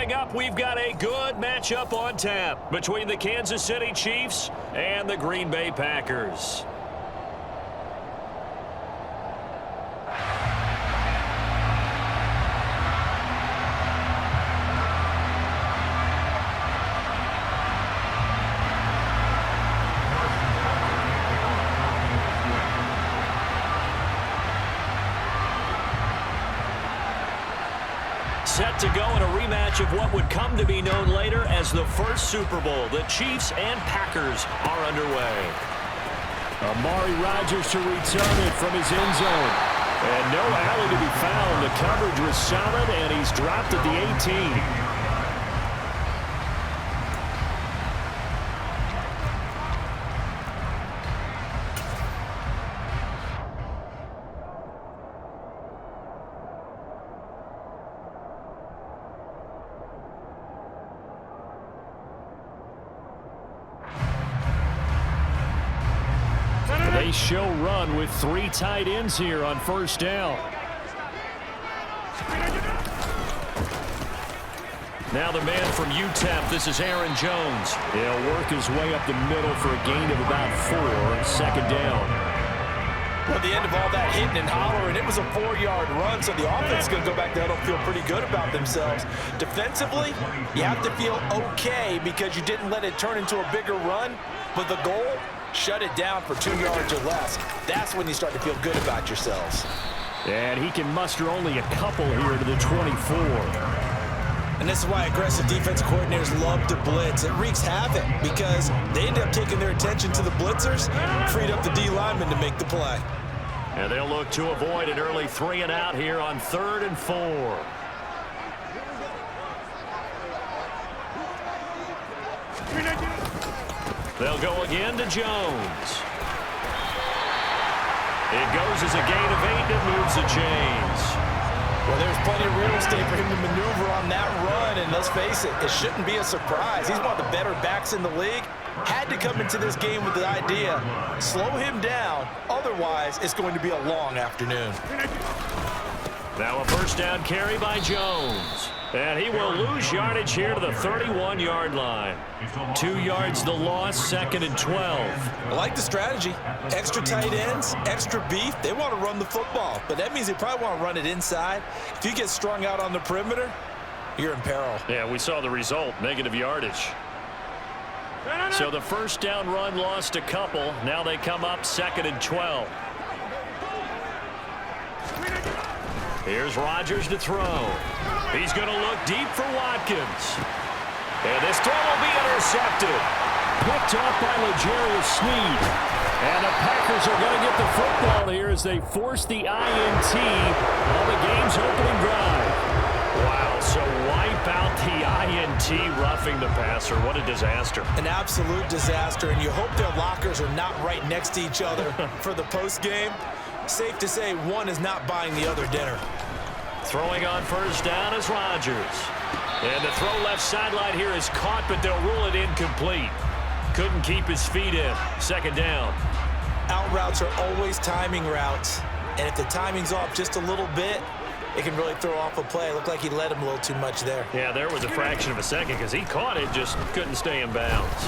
Coming up, we've got a good matchup on tap between the Kansas City Chiefs and the Green Bay Packers. Set to go in a rematch of what would come to be known later as the first Super Bowl. The Chiefs and Packers are underway. Amari Rodgers to return it from his end zone. And no alley to be found. The coverage was solid, and he's dropped at the 18. They show run with 3 tight ends here on first down. Now the man from UTEP, this is Aaron Jones. He'll work his way up the middle for a gain of about 4, second down. Well, at the end of all that hitting and hollering, it was a 4-yard run, so the offense is going to go back there and feel pretty good about themselves. Defensively, you have to feel okay because you didn't let it turn into a bigger run, but the goal, shut it down for 2 yards or less. That's when you start to feel good about yourselves. And he can muster only a couple here to the 24. And this is why aggressive defensive coordinators love to blitz. It wreaks havoc because they end up taking their attention to the blitzers, freed up the D lineman to make the play. And they'll look to avoid an early 3 and out here on 3rd and 4. They'll go again to Jones. It goes as a gain of 8 and moves the chains. Well, there's plenty of real estate for him to maneuver on that run, and let's face it, it shouldn't be a surprise. He's one of the better backs in the league. Had to come into this game with the idea, slow him down, otherwise it's going to be a long afternoon. Now a first down carry by Jones. And he will lose yardage here to the 31-yard line. 2 yards the loss, 2nd and 12. I like the strategy. Extra tight ends, extra beef. They want to run the football, but that means they probably want to run it inside. If you get strung out on the perimeter, you're in peril. Yeah, we saw the result, negative yardage. So the first down run lost a couple. Now they come up 2nd and 12. Here's Rodgers to throw. He's going to look deep for Watkins. And this throw will be intercepted. Picked off by L'Jarius Sneed. And the Packers are going to get the football here as they force the INT on the game's opening drive. Wow, so wipe out the INT roughing the passer. What a disaster. An absolute disaster, and you hope their lockers are not right next to each other for the postgame. Safe to say one is not buying the other dinner. Throwing on first down is Rodgers. And the throw left sideline here is caught, but they'll rule it incomplete. Couldn't keep his feet in. 2nd down. Out routes are always timing routes. And if the timing's off just a little bit, it can really throw off a play. It looked like he led him a little too much there. Yeah, there was a fraction of a second because he caught it, just couldn't stay in bounds.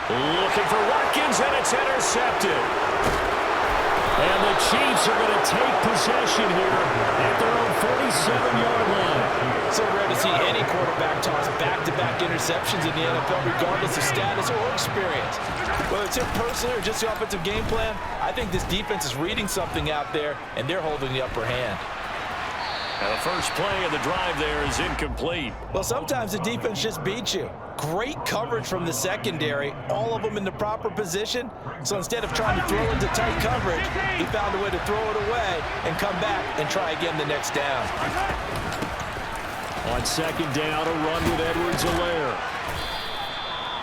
Looking for Watkins, and it's intercepted. And the Chiefs are going to take possession here at their own 47-yard line. So rare to see any quarterback toss back-to-back interceptions in the NFL, regardless of status or experience. Whether it's him personally or just the offensive game plan, I think this defense is reading something out there, and they're holding the upper hand. And the first play of the drive there is incomplete. Well, sometimes the defense just beats you. Great coverage from the secondary, all of them in the proper position. So instead of trying to throw into tight coverage, he found a way to throw it away and come back and try again the next down. On 2nd down, a run with Edwards-Helaire.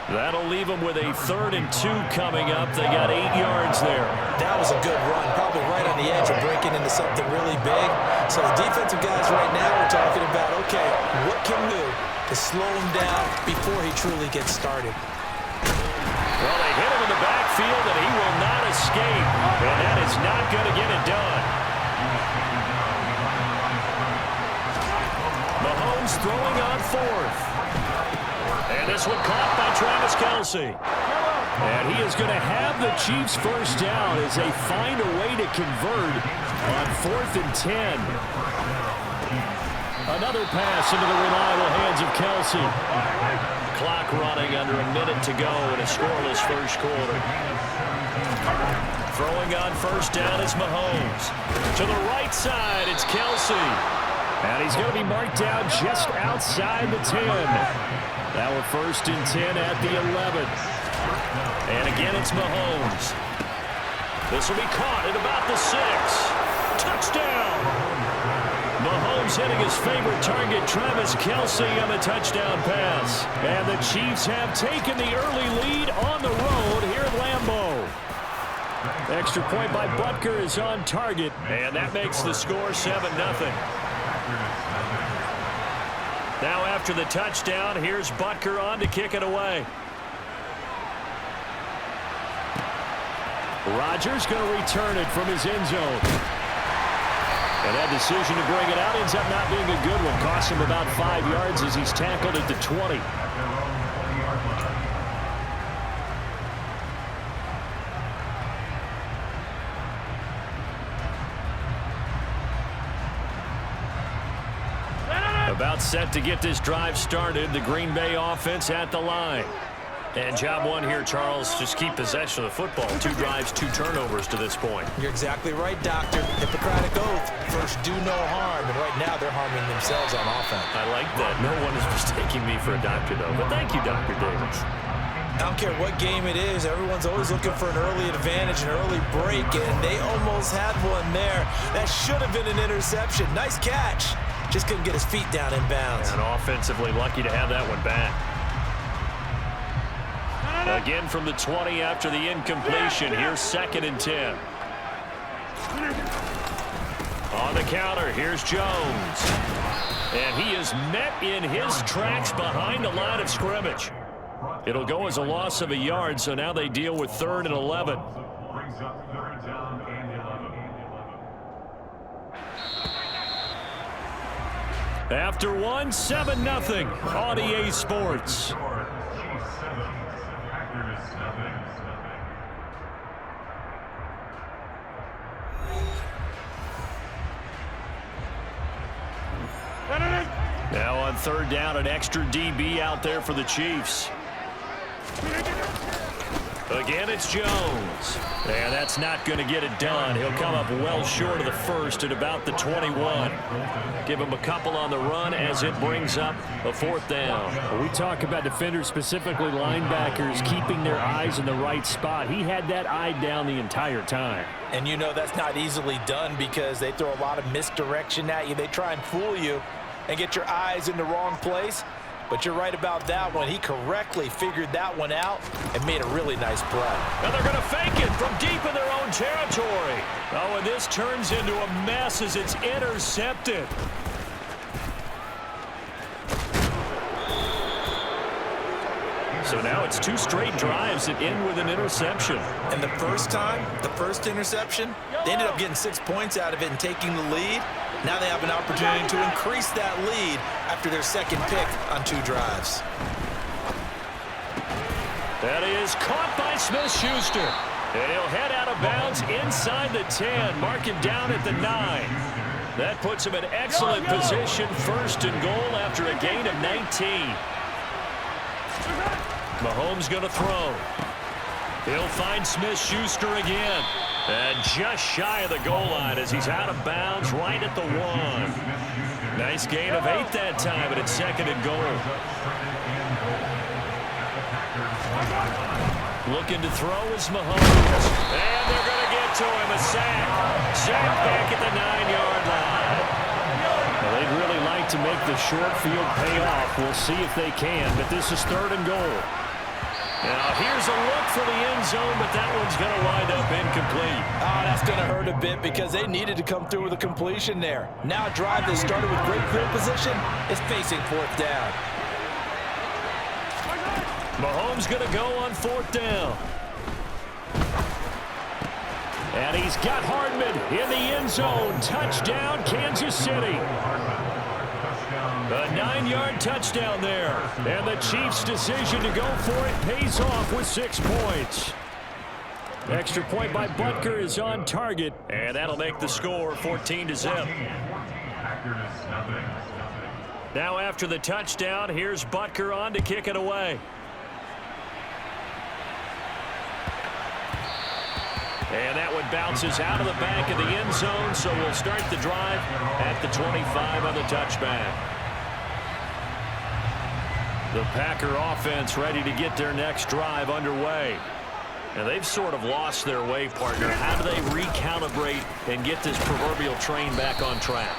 That'll leave them with a 3rd and 2 coming up. They got 8 yards there. That was a good run, probably right on the edge of breaking into something really big. So the defensive guys right now are talking about, okay, what can we do to slow him down before he truly gets started? Well, they hit him in the backfield, and he will not escape. And that is not going to get it done. Mahomes throwing on fourth. And this one caught by Travis Kelce. And he is going to have the Chiefs first down as they find a way to convert on 4th and 10. Another pass into the reliable hands of Kelce. Clock running under a minute to go in a scoreless first quarter. Throwing on first down is Mahomes. To the right side, it's Kelce. And he's going to be marked down just outside the 10. Now a 1st and 10 at the 11. And again, it's Mahomes. This will be caught at about the 6. Touchdown! Mahomes hitting his favorite target, Travis Kelce, on the touchdown pass. And the Chiefs have taken the early lead on the road here at Lambeau. Extra point by Butker is on target, and that makes the score 7-0. Now after the touchdown, here's Butker on to kick it away. Rodgers going to return it from his end zone. And that decision to bring it out ends up not being a good one. Costs him about 5 yards as he's tackled at the 20. About set to get this drive started. The Green Bay offense at the line. And job one here, Charles, just keep possession of the football. 2 drives, 2 turnovers to this point. You're exactly right, Doctor. Hippocratic oath. First, do no harm. And right now, they're harming themselves on offense. I like that. No one is mistaking me for a doctor, though. But thank you, Dr. Davis. I don't care what game it is. Everyone's always looking for an early advantage, an early break, and they almost had one there. That should have been an interception. Nice catch. Just couldn't get his feet down in bounds. And offensively lucky to have that one back. Again from the 20 after the incompletion. Here's 2nd and 10. On the counter, here's Jones. And he is met in his tracks behind the line of scrimmage. It'll go as a loss of a yard, so now they deal with 3rd and 11. After one, 7-0 on EA Sports. Now on 3rd down, an extra DB out there for the Chiefs. Again, it's Jones. And that's not going to get it done. He'll come up well short of the first at about the 21. Give him a couple on the run as it brings up a 4th down. We talk about defenders, specifically linebackers, keeping their eyes in the right spot. He had that eye down the entire time. And you know that's not easily done because they throw a lot of misdirection at you. They try and fool you and get your eyes in the wrong place. But you're right about that one. He correctly figured that one out and made a really nice play. Now they're going to fake it from deep in their own territory. Oh, and this turns into a mess as it's intercepted. So now it's 2 straight drives that end with an interception. And the first time, the first interception, they ended up getting 6 points out of it and taking the lead. Now they have an opportunity to increase that lead after their 2nd pick on 2 drives. That is caught by Smith-Schuster. And he'll head out of bounds inside the 10, mark him down at the 9. That puts him in excellent position, 1st and goal after a gain of 19. Mahomes going to throw. He'll find Smith-Schuster again. And just shy of the goal line as he's out of bounds right at the 1. Nice gain of 8 that time, but it's 2nd and goal. Looking to throw is Mahomes. And they're going to get to him. A sack. Sack back at the 9-yard line. Well, they'd really like to make the short field pay off. We'll see if they can, but this is 3rd and goal. Now here's a look for the end zone, but that one's going to wind up incomplete. Oh, that's going to hurt a bit because they needed to come through with a completion there. Now a drive that started with great field position is facing 4th down. Mahomes going to go on 4th down. And he's got Hardman in the end zone. Touchdown, Kansas City. 9-yard touchdown there. And the Chiefs' decision to go for it pays off with 6 points. Extra point by Butker is on target. And that'll make the score 14-0. Now after the touchdown, here's Butker on to kick it away. And that one bounces out of the back of the end zone, so we'll start the drive at the 25 on the touchback. The Packer offense ready to get their next drive underway. And they've sort of lost their way, partner. How do they recalibrate and get this proverbial train back on track?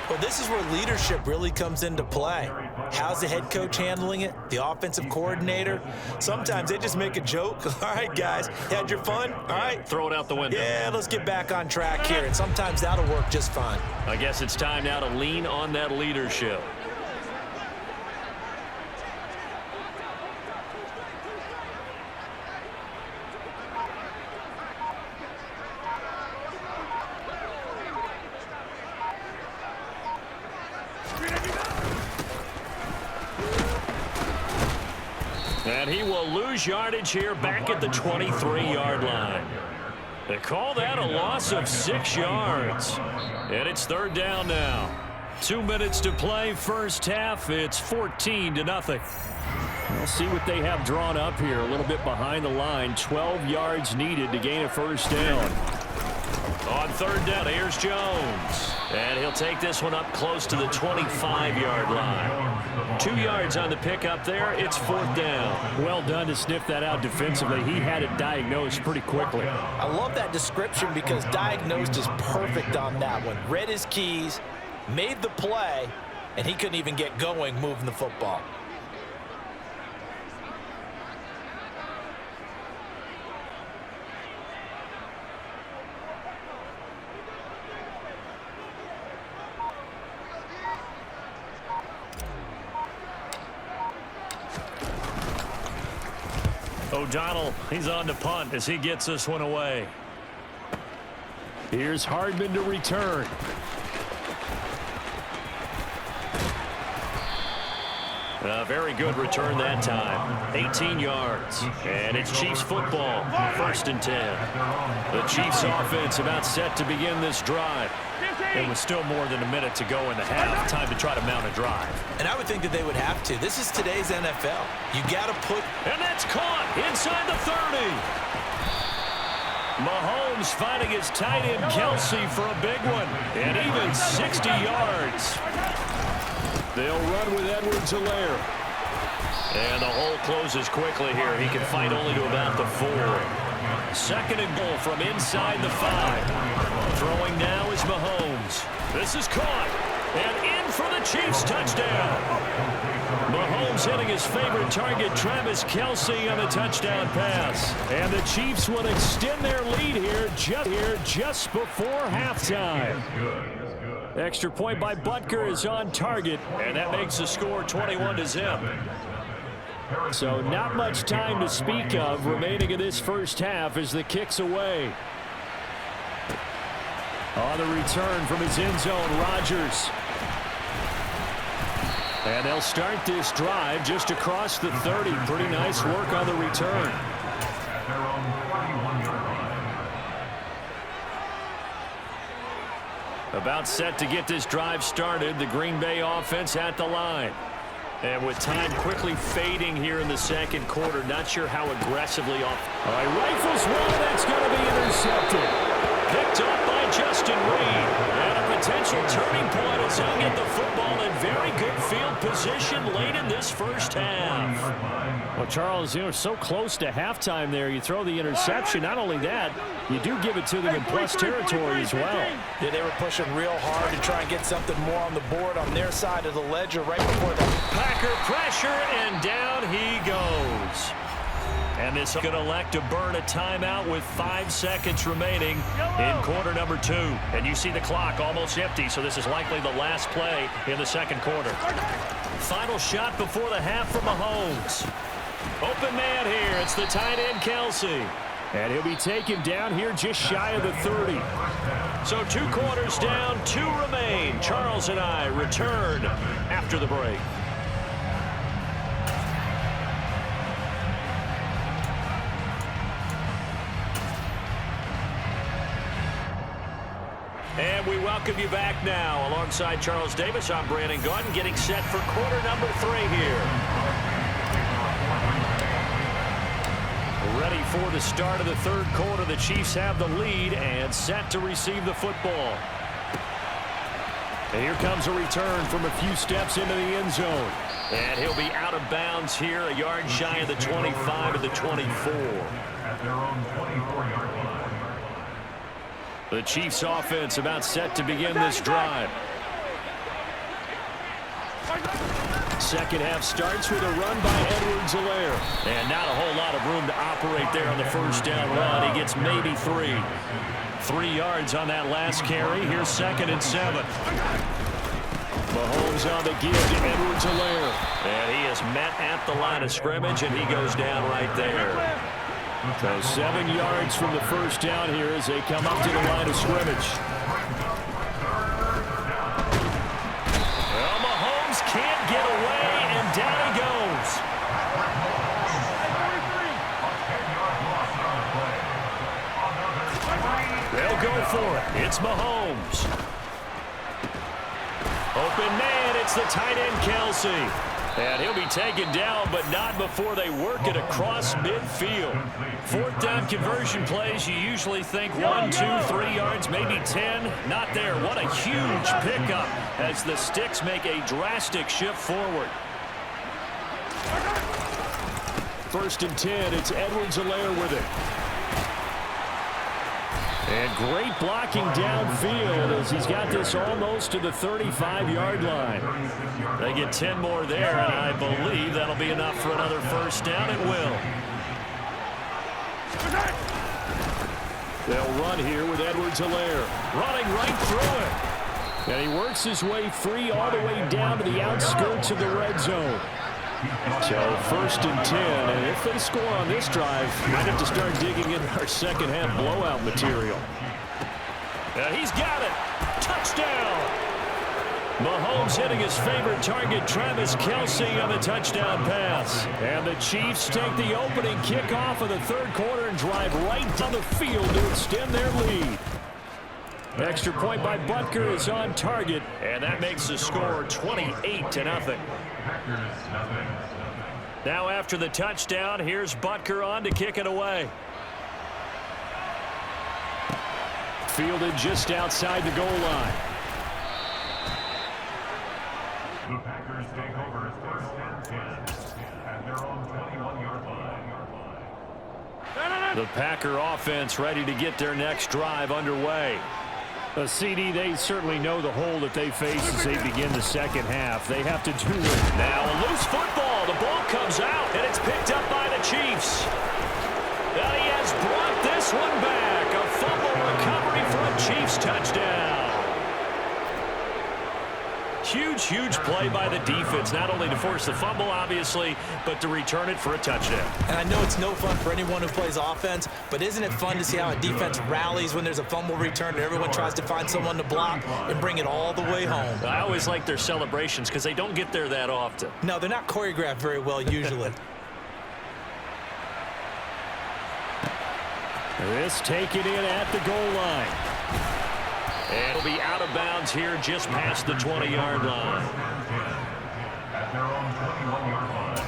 Well, this is where leadership really comes into play. How's the head coach handling it? The offensive coordinator? Sometimes they just make a joke. All right, guys, had your fun? All right. Throw it out the window. Yeah, let's get back on track here. And sometimes that'll work just fine. I guess it's time now to lean on that leadership. And he will lose yardage here back at the 23-yard line. They call that a loss of 6 yards. And it's 3rd down now. 2 minutes to play first half. It's 14-0. We'll see what they have drawn up here. A little bit behind the line. 12 yards needed to gain a first down. On 3rd down, here's Jones. And he'll take this one up close to the 25-yard line. 2 yards on the pickup there. It's 4th down. Well done to sniff that out defensively. He had it diagnosed pretty quickly. I love that description because diagnosed is perfect on that one. Read his keys, made the play, and he couldn't even get going moving the football. O'Donnell, he's on to punt as he gets this one away. Here's Hardman to return. A very good return that time. 18 yards. And it's Chiefs football. 1st and 10. The Chiefs offense about set to begin this drive. It was still more than a minute to go in the half. Time to try to mount a drive. And I would think that they would have to. This is today's NFL. You got to put... And that's caught inside the 30. Mahomes finding his tight end Kelsey for a big one. And even 60 yards. They'll run with Edwards-Helaire. And the hole closes quickly here. He can fight only to about the 4. 2nd and goal from inside the 5. Throwing now is Mahomes. This is caught. And in for the Chiefs touchdown. Mahomes hitting his favorite target, Travis Kelsey, on the touchdown pass. And the Chiefs will extend their lead here just before halftime. Extra point by Butker is on target, and that makes the score 21-0. So not much time to speak of remaining in this first half as the kick's away. On the return from his end zone, Rodgers. And they'll start this drive just across the 30. Pretty nice work on the return. About set to get this drive started. The Green Bay offense at the line. And with time quickly fading here in the second quarter, not sure how aggressively off. All right, rifles one, that's going to be intercepted. Picked up by Justin Reed. And a potential turning point as he'll get the football in very good field position late in this first half. Well, Charles, so close to halftime there. You throw the interception. Not only that, you do give it to them in plus territory as well. Yeah, they were pushing real hard to try and get something more on the board on their side of the ledger right before the Packer pressure, and down he goes. And this going to elect to burn a timeout with 5 seconds remaining in quarter number 2. And you see the clock almost empty, so this is likely the last play in the second quarter. Final shot before the half from Mahomes. Open man here. It's the tight end, Kelsey. And he'll be taken down here just shy of the 30. So 2 quarters down, 2 remain. Charles and I return after the break. And we welcome you back now. Alongside Charles Davis, I'm Brandon Gunn, getting set for quarter number 3 here. Ready for the start of the 3rd quarter. The Chiefs have the lead and set to receive the football. And here comes a return from a few steps into the end zone. And he'll be out of bounds here, a yard shy of the 25 of the 24. At their own 24-yard line. The Chiefs offense about set to begin this drive. Second half starts with a run by Edwards-Helaire. And not a whole lot of room to operate there on the first down run. He gets maybe 3. 3 yards on that last carry. Here's 2nd and 7. Mahomes on the give to Edwards-Helaire. And he is met at the line of scrimmage, and he goes down right there. So 7 yards from the first down here as they come up to the line of scrimmage. Well, Mahomes can't get away, and down he goes. They'll go for it. It's Mahomes. Open man, it's the tight end Kelsey. And he'll be taken down, but not before they work it across midfield. 4th down conversion plays, you usually think 1, 2, 3 yards, maybe 10. Not there. What a huge pickup as the Sticks make a drastic shift forward. 1st and 10. It's Edwards-Helaire with it. And great blocking downfield as he's got this almost to the 35-yard line. They get 10 more there, and I believe that'll be enough for another first down. It will. They'll run here with Edwards-Helaire. Running right through it. And he works his way free all the way down to the outskirts of the red zone. So 1st and 10, and if they score on this drive, might have to start digging in our second half blowout material. He's got it. Touchdown. Mahomes hitting his favorite target, Travis Kelce, on the touchdown pass. And the Chiefs take the opening kickoff of the 3rd quarter and drive right down the field to extend their lead. Extra point by Butker is on target, and that makes the score 28-0. Now after the touchdown, here's Butker on to kick it away. Fielded just outside the goal line. The Packers take over 1st and 10 at their own 21-yard line. The Packer offense ready to get their next drive underway. A CD, they certainly know the hole that they face as they begin the second half. They have to do it. Now a loose football. The ball comes out, and it's picked up by the Chiefs. And he has brought this one back. A fumble recovery for a Chiefs touchdown. Huge, huge play by the defense, not only to force the fumble, obviously, but to return it for a touchdown. And I know it's no fun for anyone who plays offense, but isn't it fun to see how a defense rallies when there's a fumble return and everyone tries to find someone to block and bring it all the way home? I always like their celebrations because they don't get there that often. No, they're not choreographed very well usually. This taken in at the goal line. And it'll be out of bounds here just past the 20-yard line. At their own 21-yard line.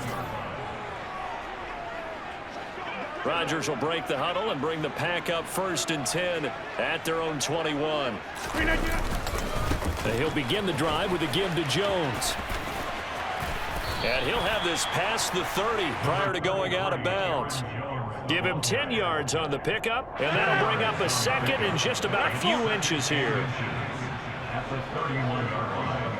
Rodgers will break the huddle and bring the pack up 1st and 10 at their own 21. He'll begin the drive with a give to Jones. And he'll have this past the 30 prior to going out of bounds. Give him 10 yards on the pickup, and that'll bring up a 2nd and just about a few inches here. At the 31-yard line.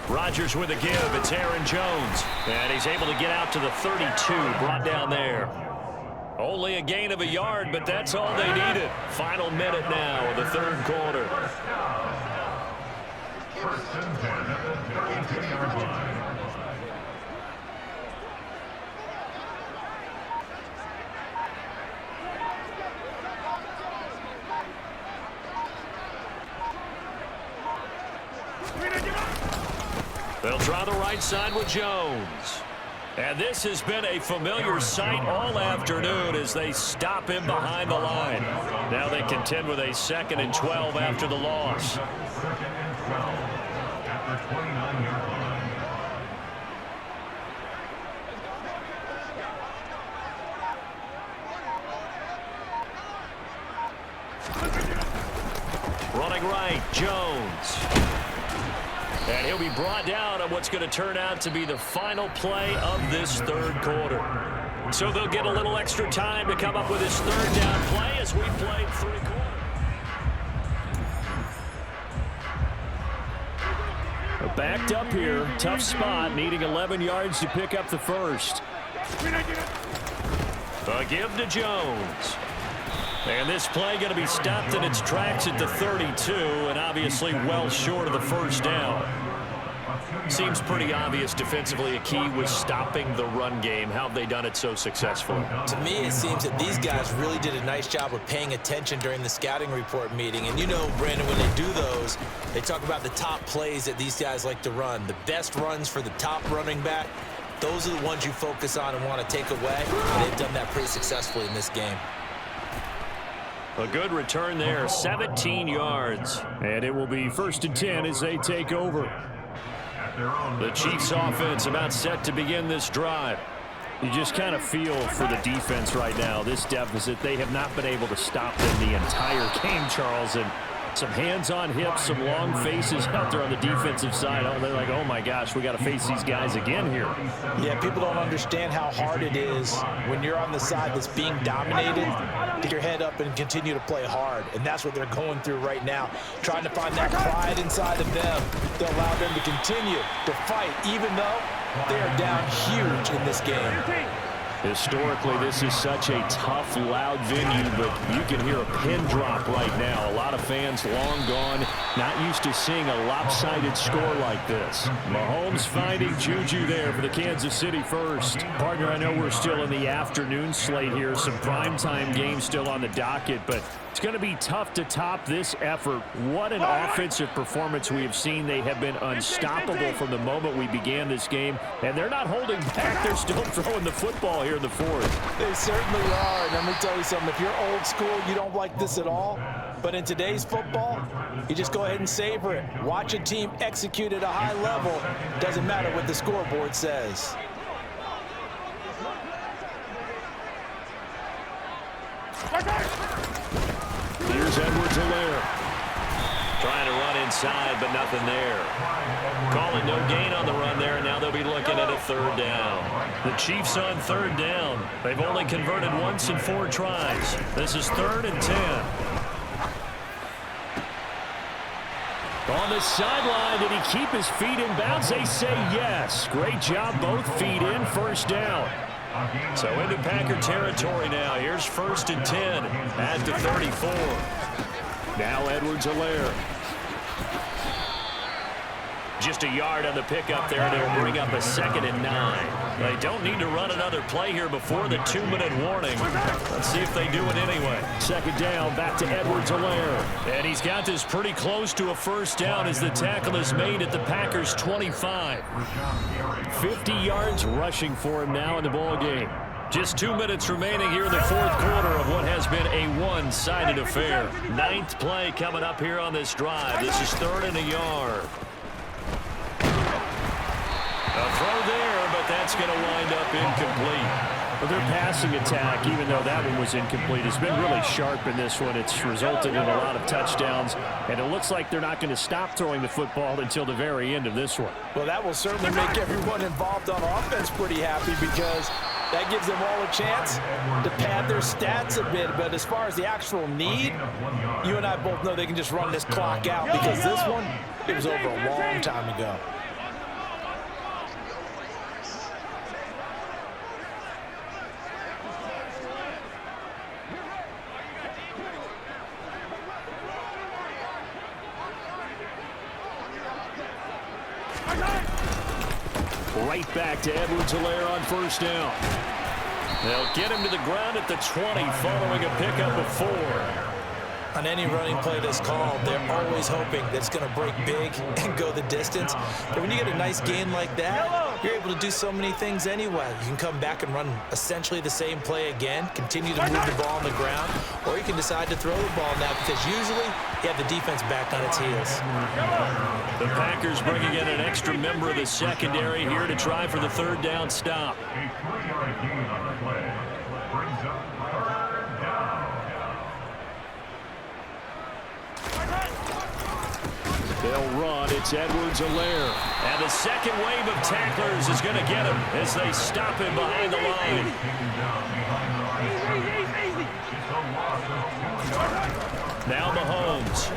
Rodgers with a give. It's Aaron Jones. And he's able to get out to the 32, brought down there. Only a gain of a yard, but that's all they needed. Final minute now of the third quarter. First and 10 at the 22-yard line. They'll try the right side with Jones. And this has been a familiar sight all afternoon as they stop him behind the line. Now they contend with a 2nd and 12 after the loss. Second and 12 at the 29-yard line. Running right, Jones. And he'll be brought down on what's going to turn out to be the final play of this third quarter. So they'll get a little extra time to come up with his third down play as we played 3 quarters. Backed up here, tough spot, needing 11 yards to pick up the first. A give to Jones. And this play going to be stopped in its tracks at the 32, and obviously well short of the first down. Seems pretty obvious defensively a key was stopping the run game. How have they done it so successfully? To me, it seems that these guys really did a nice job of paying attention during the scouting report meeting. And you know, Brandon, when they do those, they talk about the top plays that these guys like to run. The best runs for the top running back, those are the ones you focus on and want to take away. And they've done that pretty successfully in this game. A good return there, 17 yards. And it will be 1st and 10 as they take over. The Chiefs offense about set to begin this drive. You just kind of feel for the defense right now, this deficit. They have not been able to stop them the entire game, Charles. And some hands on hips, some long faces out there on the defensive side. Oh, they're like, oh my gosh, we got to face these guys again here. Yeah, people don't understand how hard it is when you're on the side that's being dominated. Get your head up and continue to play hard. And that's what they're going through right now, trying to find that pride inside of them to allow them to continue to fight, even though they are down huge in this game. Historically, this is such a tough, loud venue, but you can hear a pin drop right now. A lot of fans long gone, not used to seeing a lopsided score like this. Mahomes finding Juju there for the Kansas City first. Partner, I know we're still in the afternoon slate here, some primetime games still on the docket, but it's going to be tough to top this effort. What an offensive performance we have seen. They have been unstoppable from the moment we began this game, and they're not holding back. They're still throwing the football here in the fourth. They certainly are. And let me tell you something. If you're old school, you don't like this at all. But in today's football, you just go ahead and savor it. Watch a team execute at a high level. Doesn't matter what the scoreboard says. Here's Edwards-Helaire. Trying to run inside, but nothing there. Calling no gain on the run there, and now they'll be looking at a 3rd down. The Chiefs on 3rd down. They've only converted once in 4 tries. This is 3rd and 10. On the sideline, did he keep his feet in bounds? They say yes. Great job, both feet in, 1st down. So into Packer territory now. Here's 1st and 10 at the 34. Now Edwards-Helaire. Just a yard on the pickup there, and it'll bring up a 2nd and 9. They don't need to run another play here before the 2-minute warning. Let's see if they do it anyway. 2nd down, back to Edwards-Helaire. And he's got this pretty close to a 1st down as the tackle is made at the Packers' 25. 50 yards rushing for him now in the ball game. Just 2 minutes remaining here in the 4th quarter of what has been a one-sided affair. 9th play coming up here on this drive. This is 3rd and a yard. A throw there, but that's going to wind up incomplete. Well, their passing attack, even though that one was incomplete, has been really sharp in this one. It's resulted in a lot of touchdowns, and it looks like they're not going to stop throwing the football until the very end of this one. Well, that will certainly make everyone involved on offense pretty happy because that gives them all a chance to pad their stats a bit. But as far as the actual need, you and I both know they can just run this clock out because this one, it was over a long time ago. Right back to Edwards-Helaire on first down. They'll get him to the ground at the 20 following a pickup of 4. On any running play that's called, they're always hoping that it's going to break big and go the distance. But when you get a nice gain like that, you're able to do so many things anyway. You can come back and run essentially the same play again, continue to move the ball on the ground, or you can decide to throw the ball now because usually you have the defense back on its heels. The Packers bringing in an extra member of the secondary here to try for the third down stop. A 3-yard gain on the play brings up third down. They'll run. It's Edwards-Helaire. And the second wave of tacklers is going to get him as they stop him behind the line. Now Mahomes.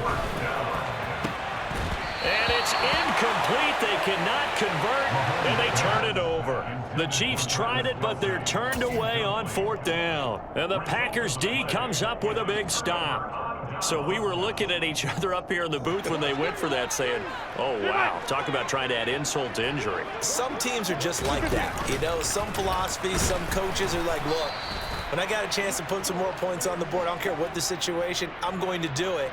And it's incomplete. They cannot convert, and they turn it over. The Chiefs tried it, but they're turned away on fourth down. And the Packers D comes up with a big stop. So we were looking at each other up here in the booth when they went for that saying, oh, wow, talk about trying to add insult to injury. Some teams are just like that. You know, some philosophies, some coaches are like, look, when I got a chance to put some more points on the board, I don't care what the situation, I'm going to do it.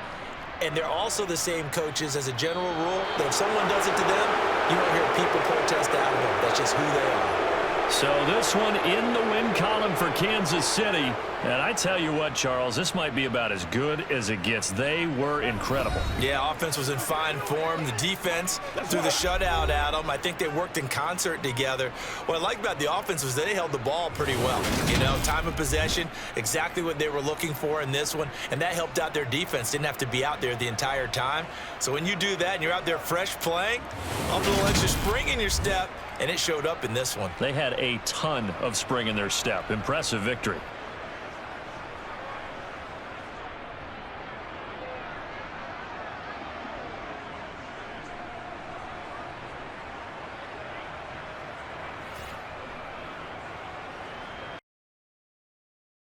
And they're also the same coaches as a general rule that if someone does it to them, you won't hear people protest out of them. That's just who they are. So this one in the win column for Kansas City. And I tell you what, Charles, this might be about as good as it gets. They were incredible. Yeah, offense was in fine form. The defense threw the shutout at them. I think they worked in concert together. What I like about the offense was they held the ball pretty well. You know, time of possession, exactly what they were looking for in this one. And that helped out their defense. Didn't have to be out there the entire time. So when you do that and you're out there fresh playing, a little extra spring in your step, and it showed up in this one. They had a ton of spring in their step. Impressive victory.